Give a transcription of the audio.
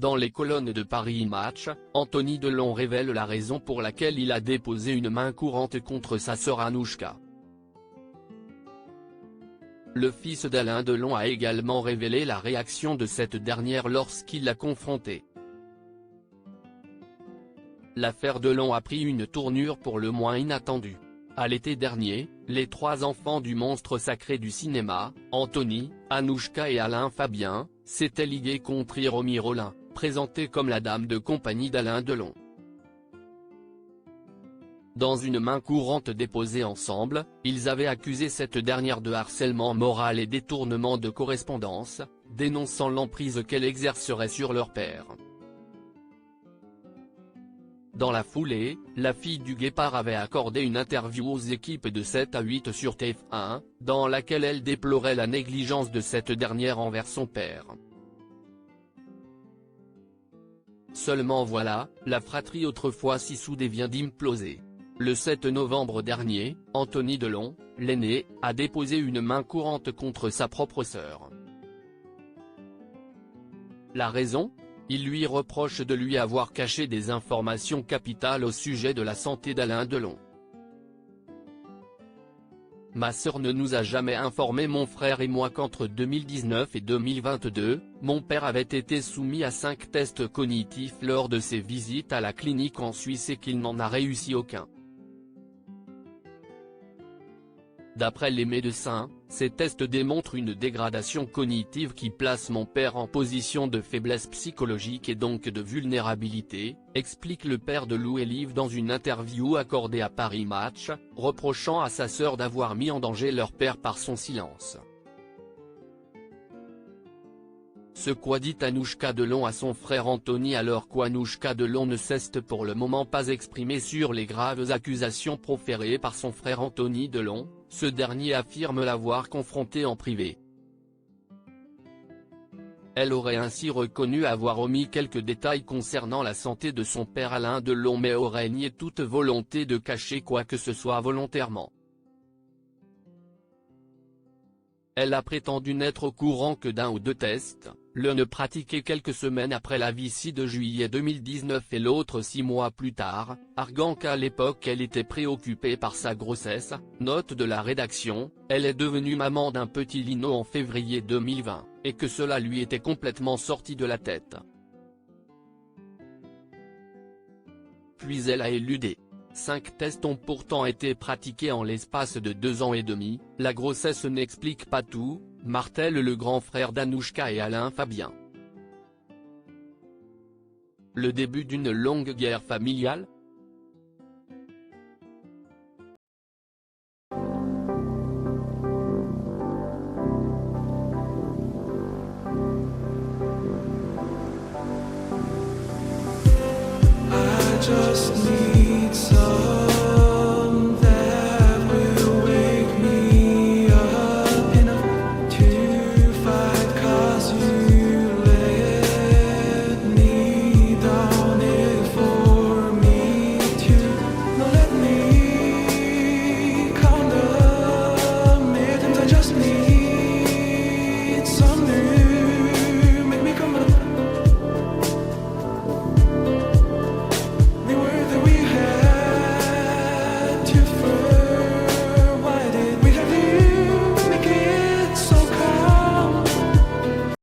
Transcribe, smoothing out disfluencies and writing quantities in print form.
Dans les colonnes de Paris Match, Anthony Delon révèle la raison pour laquelle il a déposé une main courante contre sa sœur Anouchka. Le fils d'Alain Delon a également révélé la réaction de cette dernière lorsqu'il l'a confrontée. L'affaire Delon a pris une tournure pour le moins inattendue. À l'été dernier, les trois enfants du monstre sacré du cinéma, Anthony, Anouchka et Alain Fabien, s'étaient ligués contre Hiromi Rollin, présentée comme la dame de compagnie d'Alain Delon. Dans une main courante déposée ensemble, ils avaient accusé cette dernière de harcèlement moral et détournement de correspondance, dénonçant l'emprise qu'elle exercerait sur leur père. Dans la foulée, la fille du guépard avait accordé une interview aux équipes de 7 à 8 sur TF1, dans laquelle elle déplorait la négligence de cette dernière envers son père. Seulement voilà, la fratrie autrefois si soudée vient d'imploser. Le 7 novembre dernier, Anthony Delon, l'aîné, a déposé une main courante contre sa propre sœur. La raison ? Il lui reproche de lui avoir caché des informations capitales au sujet de la santé d'Alain Delon. Ma sœur ne nous a jamais informé mon frère et moi qu'entre 2019 et 2022, mon père avait été soumis à 5 tests cognitifs lors de ses visites à la clinique en Suisse et qu'il n'en a réussi aucun. D'après les médecins, ces tests démontrent une dégradation cognitive qui place mon père en position de faiblesse psychologique et donc de vulnérabilité, explique le père de Lou Elive dans une interview accordée à Paris Match, reprochant à sa sœur d'avoir mis en danger leur père par son silence. Ce qu'a dit Anouchka Delon à son frère Anthony alors qu'Anouchka Delon ne s'est pour le moment pas exprimé sur les graves accusations proférées par son frère Anthony Delon, ce dernier affirme l'avoir confronté en privé. Elle aurait ainsi reconnu avoir omis quelques détails concernant la santé de son père Alain Delon mais aurait nié toute volonté de cacher quoi que ce soit volontairement. Elle a prétendu n'être au courant que d'un ou deux tests, l'un pratiqué quelques semaines après la Vici de juillet 2019 et l'autre 6 mois plus tard, arguant qu'à l'époque elle était préoccupée par sa grossesse. Note de la rédaction, elle est devenue maman d'un petit Lino en février 2020, et que cela lui était complètement sorti de la tête. Puis elle a éludé. 5 tests ont pourtant été pratiqués en l'espace de 2 ans et demi, la grossesse n'explique pas tout, martèle le grand frère d'Anouchka et Alain Fabien. Le début d'une longue guerre familiale ? Just